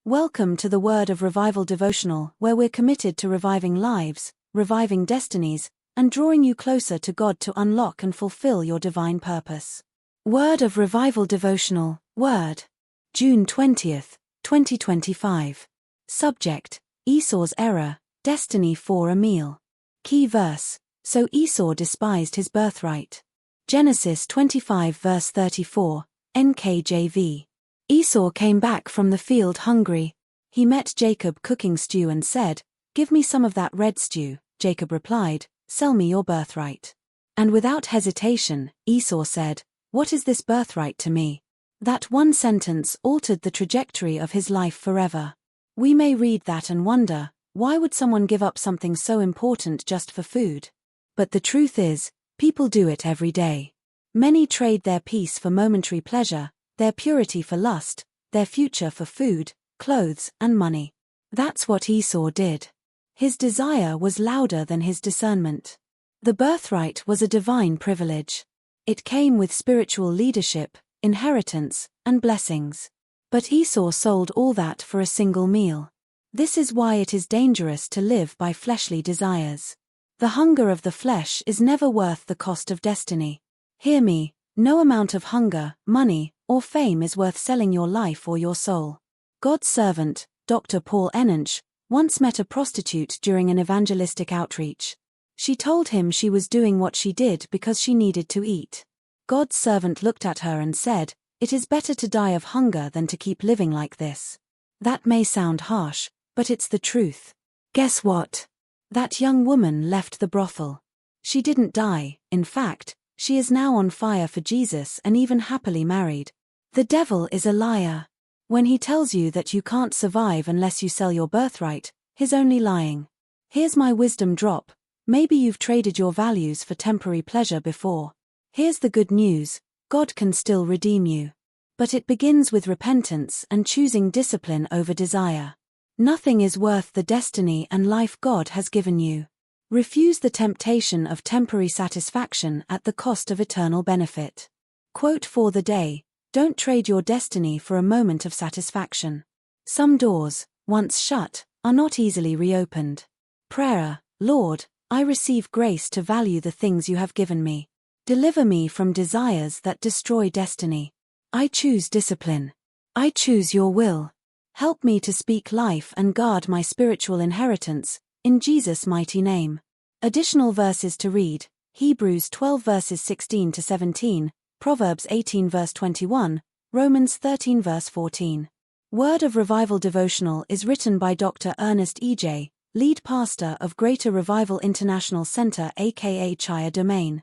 Welcome to the Word of Revival Devotional, where we're committed to reviving lives, reviving destinies, and drawing you closer to God to unlock and fulfill your divine purpose. Word of Revival Devotional, Word. June 20th, 2025. Subject: Esau's error, destiny for a meal. Key verse: So Esau despised his birthright. Genesis 25 verse 34, NKJV. Esau came back from the field hungry. He met Jacob cooking stew and said, "Give me some of that red stew." Jacob replied, "Sell me your birthright." And without hesitation, Esau said, "What is this birthright to me?" That one sentence altered the trajectory of his life forever. We may read that and wonder, why would someone give up something so important just for food? But the truth is, people do it every day. Many trade their peace for momentary pleasure, their purity for lust, their future for food, clothes, and money. That's what Esau did. His desire was louder than his discernment. The birthright was a divine privilege. It came with spiritual leadership, inheritance, and blessings. But Esau sold all that for a single meal. This is why it is dangerous to live by fleshly desires. The hunger of the flesh is never worth the cost of destiny. Hear me, no amount of hunger, money, or fame is worth selling your life or your soul. God's servant, Dr. Paul Enench, once met a prostitute during an evangelistic outreach. She told him she was doing what she did because she needed to eat. God's servant looked at her and said, "It is better to die of hunger than to keep living like this." That may sound harsh, but it's the truth. Guess what? That young woman left the brothel. She didn't die. In fact, she is now on fire for Jesus and even happily married. The devil is a liar. When he tells you that you can't survive unless you sell your birthright, he's only lying. Here's my wisdom drop. Maybe you've traded your values for temporary pleasure before. Here's the good news: God can still redeem you. But it begins with repentance and choosing discipline over desire. Nothing is worth the destiny and life God has given you. Refuse the temptation of temporary satisfaction at the cost of eternal benefit. Quote for the day: Don't trade your destiny for a moment of satisfaction. Some doors, once shut, are not easily reopened. Prayer: Lord, I receive grace to value the things you have given me. Deliver me from desires that destroy destiny. I choose discipline. I choose your will. Help me to speak life and guard my spiritual inheritance, in Jesus' mighty name. Additional verses to read: Hebrews 12 verses 16 to 17, Proverbs 18 verse 21, Romans 13 verse 14. Word of Revival Devotional is written by Dr. Ernest E.J., lead pastor of Greater Revival International Center aka Chaya Domain.